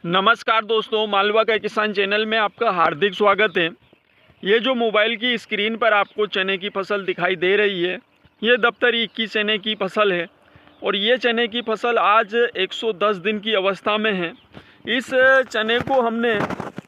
नमस्कार दोस्तों, मालवा का किसान चैनल में आपका हार्दिक स्वागत है। ये जो मोबाइल की स्क्रीन पर आपको चने की फसल दिखाई दे रही है, ये दफ्तरी 21 चने की फसल है और ये चने की फसल आज 110 दिन की अवस्था में है। इस चने को हमने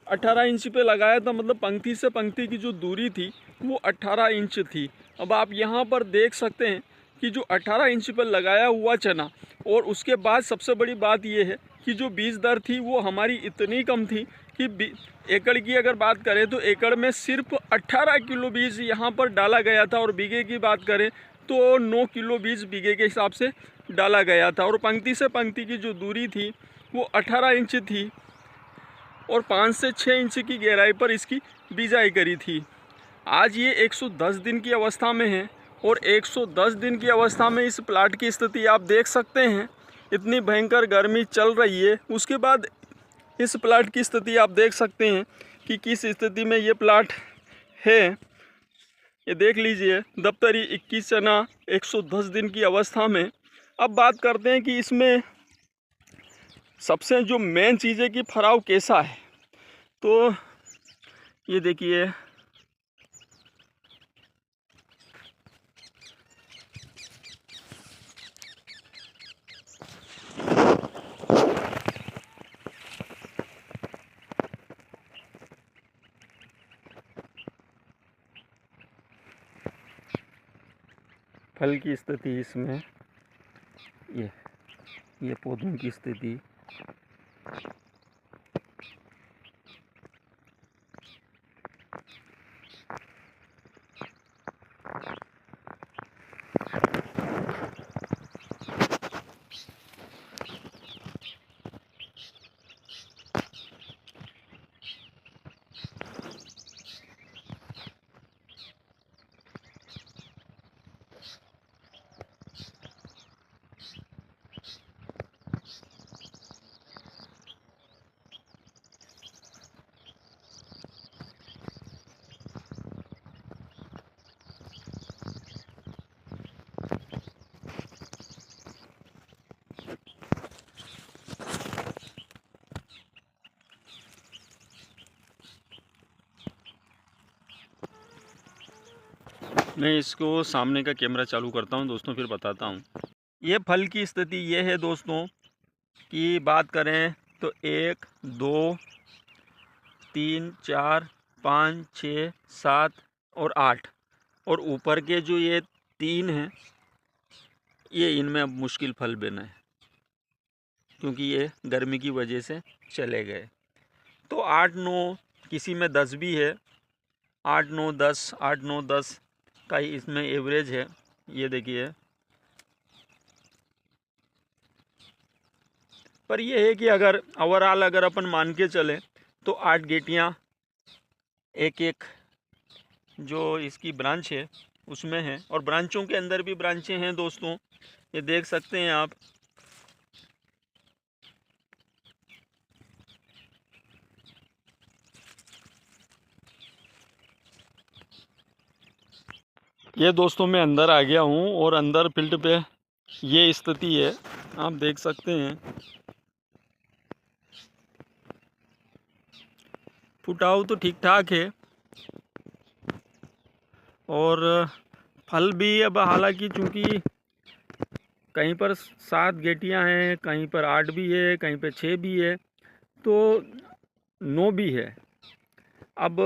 18 इंच पे लगाया था, मतलब पंक्ति से पंक्ति की जो दूरी थी वो 18 इंच थी। अब आप यहाँ पर देख सकते हैं कि जो 18 इंच पर लगाया हुआ चना, और उसके बाद सबसे बड़ी बात यह है कि जो बीज दर थी वो हमारी इतनी कम थी कि एकड़ की अगर बात करें तो एकड़ में सिर्फ 18 किलो बीज यहाँ पर डाला गया था, और बीघे की बात करें तो 9 किलो बीज बीघे के हिसाब से डाला गया था। और पंक्ति से पंक्ति की जो दूरी थी वो 18 इंच थी और 5 से 6 इंच की गहराई पर इसकी बिजाई करी थी। आज ये 110 दिन की अवस्था में है और 110 दिन की अवस्था में इस प्लाट की स्थिति आप देख सकते हैं। इतनी भयंकर गर्मी चल रही है, उसके बाद इस प्लाट की स्थिति आप देख सकते हैं कि किस स्थिति में ये प्लाट है। ये देख लीजिए, दफ्तरी 21 चना 110 दिन की अवस्था में। अब बात करते हैं कि इसमें सबसे जो मेन चीज़ है कि फराव कैसा है। तो ये देखिए, फल की स्थिति इसमें, ये पौधों की स्थिति, मैं इसको सामने का कैमरा चालू करता हूं दोस्तों, फिर बताता हूं। ये फल की स्थिति ये है दोस्तों कि बात करें तो 1 2 3 4 5 6 7 और 8, और ऊपर के जो ये 3 हैं, ये इनमें अब मुश्किल फल बना है क्योंकि ये गर्मी की वजह से चले गए। तो 8 9, किसी में 10 भी है, 8 9 10, 8 9 10 का ही इसमें एवरेज है। ये देखिए, पर यह है कि अगर ओवरऑल अगर अपन मान के चलें तो 8 गेटियाँ एक एक जो इसकी ब्रांच है उसमें है, और ब्रांचों के अंदर भी ब्रांचें हैं दोस्तों, ये देख सकते हैं आप। ये दोस्तों मैं अंदर आ गया हूँ और अंदर फील्ड पे ये स्थिति है, आप देख सकते हैं। फुटाव तो ठीक ठाक है और फल भी अब हालांकि चूँकि कहीं पर 7 गेटियाँ हैं, कहीं पर 8 भी है, कहीं पर 6 भी है, तो 9 भी है। अब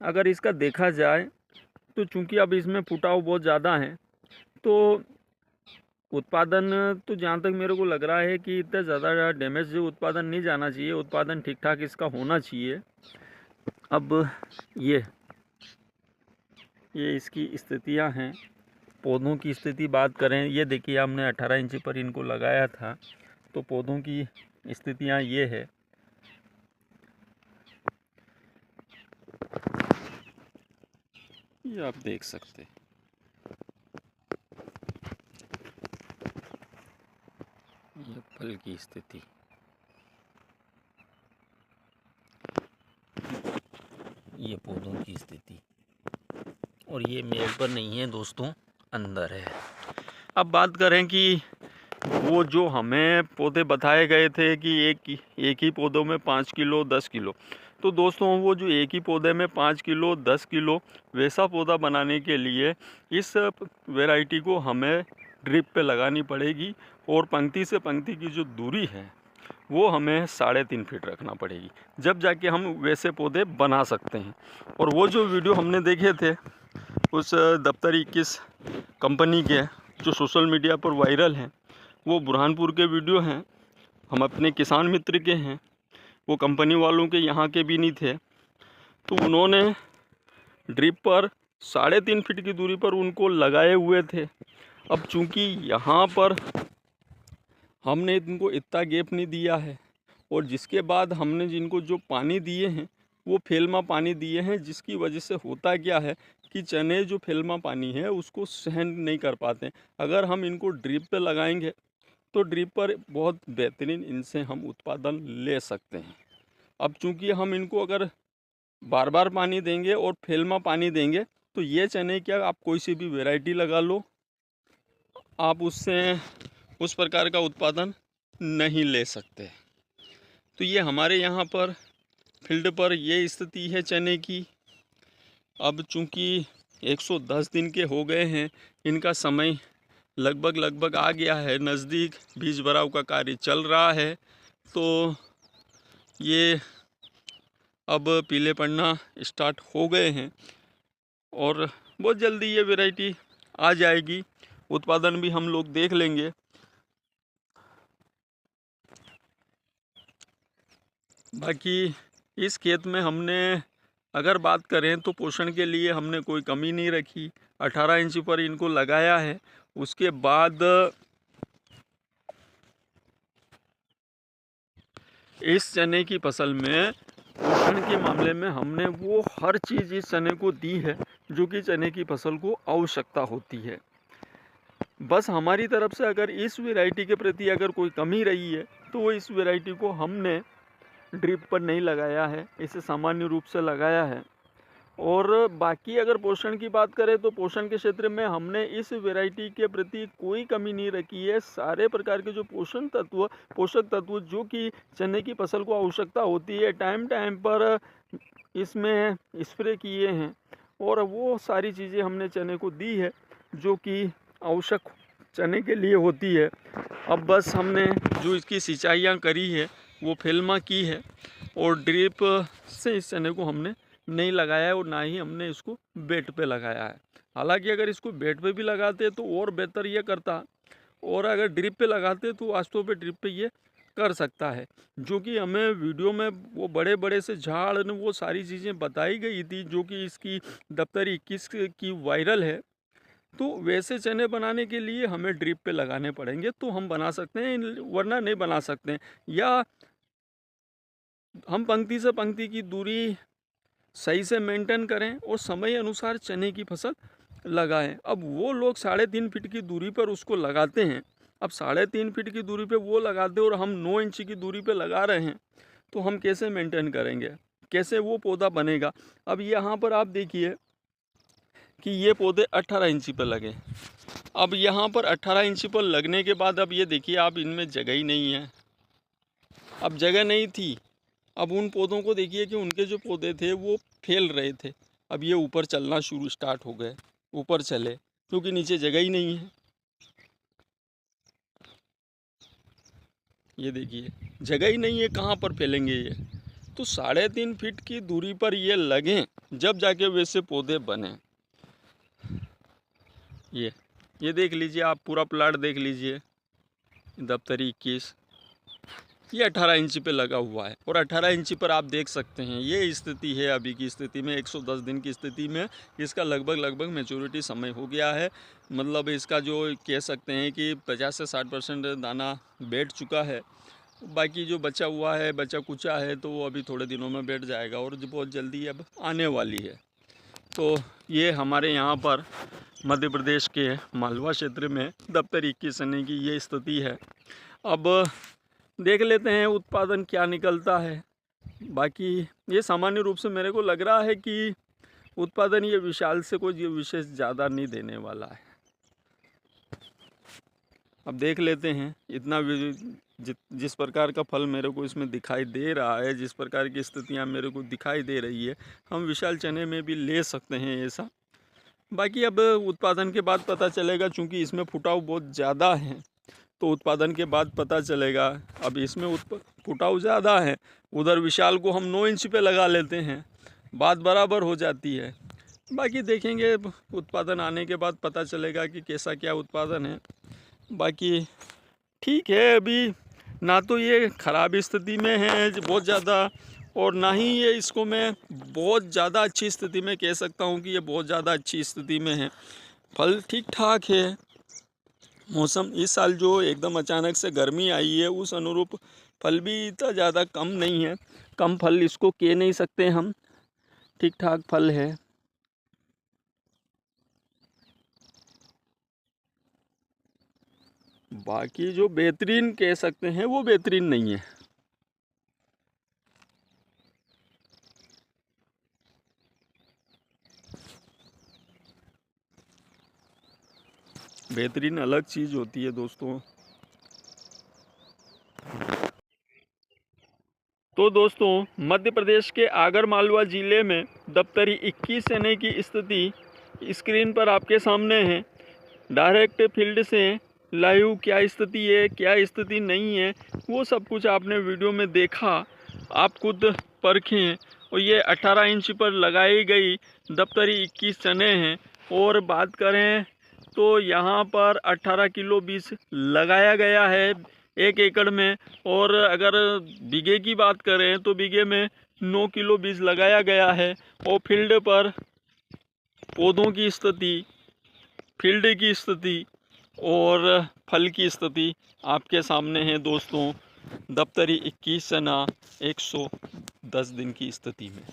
अगर इसका देखा जाए तो चूँकि अब इसमें फुटाव बहुत ज़्यादा है, तो उत्पादन तो जहाँ तक मेरे को लग रहा है कि इतना ज़्यादा डैमेज उत्पादन नहीं जाना चाहिए, उत्पादन ठीक ठाक इसका होना चाहिए। अब ये इसकी स्थितियाँ हैं। पौधों की स्थिति बात करें, ये देखिए हमने 18 इंच पर इनको लगाया था, तो पौधों की स्थितियाँ ये है। ये आप देख सकते हैं, ये फल की स्थिति, ये पौधों की स्थिति, और ये मेल पर नहीं है दोस्तों, अंदर है। अब बात करें कि वो जो हमें पौधे बताए गए थे कि एक ही पौधों में 5 किलो 10 किलो, तो दोस्तों वो जो एक ही पौधे में 5 किलो 10 किलो वैसा पौधा बनाने के लिए इस वैरायटी को हमें ड्रिप पे लगानी पड़ेगी। और पंक्ति से पंक्ति की जो दूरी है वो हमें 3.5 फीट रखना पड़ेगी, जब जाके हम वैसे पौधे बना सकते हैं। और वो जो वीडियो हमने देखे थे उस दफ्तर 21 कंपनी के जो सोशल मीडिया पर वायरल हैं, वो बुरहानपुर के वीडियो हैं, हम अपने किसान मित्र के हैं, वो कंपनी वालों के यहाँ के भी नहीं थे। तो उन्होंने ड्रिप पर 3.5 फीट की दूरी पर उनको लगाए हुए थे। अब चूँकि यहाँ पर हमने इनको इतना गैप नहीं दिया है और जिसके बाद हमने जिनको जो पानी दिए हैं वो फैलमा पानी दिए हैं, जिसकी वजह से होता क्या है कि चने जो फैलमा पानी है उसको सहन नहीं कर पाते। अगर हम इनको ड्रिप पे लगाएंगे तो ड्रिप पर बहुत बेहतरीन इनसे हम उत्पादन ले सकते हैं। अब चूंकि हम इनको अगर बार बार पानी देंगे और फैलमा पानी देंगे तो ये चने क्या, आप कोई सी भी वैरायटी लगा लो, आप उससे उस प्रकार का उत्पादन नहीं ले सकते। तो ये हमारे यहाँ पर फील्ड पर ये स्थिति है चने की। अब चूँकि 110 दिन के हो गए हैं, इनका समय लगभग आ गया है नज़दीक, बीज भराव का कार्य चल रहा है। तो ये अब पीले पड़ना स्टार्ट हो गए हैं और बहुत जल्दी ये वैरायटी आ जाएगी, उत्पादन भी हम लोग देख लेंगे। बाकी इस खेत में हमने अगर बात करें तो पोषण के लिए हमने कोई कमी नहीं रखी। 18 इंच पर इनको लगाया है। उसके बाद इस चने की फसल में पोषण के मामले में हमने वो हर चीज़ इस चने को दी है जो कि चने की फसल को आवश्यकता होती है। बस हमारी तरफ से अगर इस वैरायटी के प्रति अगर कोई कमी रही है तो वो इस वैरायटी को हमने ड्रिप पर नहीं लगाया है, इसे सामान्य रूप से लगाया है। और बाकी अगर पोषण की बात करें तो पोषण के क्षेत्र में हमने इस वैरायटी के प्रति कोई कमी नहीं रखी है। सारे प्रकार के जो पोषक तत्व जो कि चने की फसल को आवश्यकता होती है टाइम टाइम पर इसमें स्प्रे किए हैं और वो सारी चीज़ें हमने चने को दी है जो कि आवश्यक चने के लिए होती है। अब बस हमने जो इसकी सिंचाइयाँ करी है वो फैलमा की है और ड्रिप से इस चने को हमने नहीं लगाया है और ना ही हमने इसको बेड पे लगाया है। हालांकि अगर इसको बेड पे भी लगाते तो और बेहतर ये करता, और अगर ड्रिप पे लगाते तो वास्तव पे ड्रिप पे ये कर सकता है। जो कि हमें वीडियो में वो बड़े बड़े से झाड़ ने वो सारी चीज़ें बताई गई थी जो कि इसकी दफ्तर 21 की वायरल है। तो वैसे चने बनाने के लिए हमें ड्रिप पे लगाने पड़ेंगे तो हम बना सकते हैं, वरना नहीं बना सकते हैं। या हम पंक्ति से पंक्ति की दूरी सही से मेंटेन करें और समय अनुसार चने की फसल लगाएं। अब वो लोग 3.5 फीट की दूरी पर उसको लगाते हैं। अब 3.5 फीट की दूरी पे वो लगाते हैं और हम 9 इंच की दूरी पे लगा रहे हैं, तो हम कैसे मेंटेन करेंगे, कैसे वो पौधा बनेगा। अब यहाँ पर आप देखिए कि ये पौधे 18 इंची पर लगे। अब यहाँ पर 18 इंची पर लगने के बाद अब ये देखिए आप, इनमें जगह ही नहीं है। अब जगह नहीं थी, अब उन पौधों को देखिए कि उनके जो पौधे थे वो फैल रहे थे। अब ये ऊपर चलना स्टार्ट हो गए, ऊपर चले क्योंकि नीचे जगह ही नहीं है। ये देखिए जगह ही नहीं है, कहाँ पर फैलेंगे ये। तो 3.5 फीट की दूरी पर ये लगें जब जाके वैसे पौधे बने। ये देख लीजिए आप, पूरा प्लाट देख लीजिए दफ्तर 21, ये 18 इंच पे लगा हुआ है और 18 इंच पर आप देख सकते हैं ये स्थिति है। अभी की स्थिति में 110 दिन की स्थिति में इसका लगभग मैच्योरिटी समय हो गया है। मतलब इसका जो कह सकते हैं कि 50 से 60% दाना बैठ चुका है। बाकी जो बचा हुआ है, बचा कुचा है, तो वो अभी थोड़े दिनों में बैठ जाएगा और जो बहुत जल्दी अब आने वाली है। तो ये हमारे यहाँ पर मध्य प्रदेश के मालवा क्षेत्र में दफ्तर 21 चने की ये स्थिति है। अब देख लेते हैं उत्पादन क्या निकलता है। बाकी ये सामान्य रूप से मेरे को लग रहा है कि उत्पादन ये विशाल से कोई विशेष ज़्यादा नहीं देने वाला है। अब देख लेते हैं इतना जिस प्रकार का फल मेरे को इसमें दिखाई दे रहा है, जिस प्रकार की स्थितियाँ मेरे को दिखाई दे रही है, हम विशाल चने में भी ले सकते हैं ऐसा। बाकी अब उत्पादन के बाद पता चलेगा, चूँकि इसमें फुटाव बहुत ज़्यादा है तो उत्पादन के बाद पता चलेगा। अब इसमें फुटाव ज़्यादा है, उधर विशाल को हम 9 इंच पे लगा लेते हैं, बात बराबर हो जाती है। बाकी देखेंगे उत्पादन आने के बाद पता चलेगा कि कैसा क्या उत्पादन है। बाकी ठीक है, अभी ना तो ये ख़राब स्थिति में है बहुत ज़्यादा, और ना ही ये इसको मैं बहुत ज़्यादा अच्छी स्थिति में कह सकता हूँ कि ये बहुत ज़्यादा अच्छी स्थिति में है। फल ठीक ठाक है। मौसम इस साल जो एकदम अचानक से गर्मी आई है उस अनुरूप फल भी इतना ज़्यादा कम नहीं है, कम फल इसको कह नहीं सकते हम, ठीक ठाक फल है। बाकी जो बेहतरीन कह सकते हैं वो बेहतरीन नहीं है। बेहतरीन अलग चीज़ होती है दोस्तों। तो दोस्तों, मध्य प्रदेश के आगर मालवा ज़िले में दफ्तरी 21 चने की स्थिति स्क्रीन पर आपके सामने है। डायरेक्ट फील्ड से लाइव क्या स्थिति है, क्या स्थिति नहीं है, वो सब कुछ आपने वीडियो में देखा, आप खुद परखें। और ये 18 इंच पर लगाई गई दफ्तरी 21 चने हैं। और बात करें तो यहाँ पर 18 किलो बीज लगाया गया है 1 एकड़ में। और अगर बीघे की बात करें तो बीघे में 9 किलो बीज लगाया गया है। और फील्ड पर पौधों की स्थिति, फील्ड की स्थिति और फल की स्थिति आपके सामने है दोस्तों। दफ्तरी 21 चना 110 दिन की स्थिति में।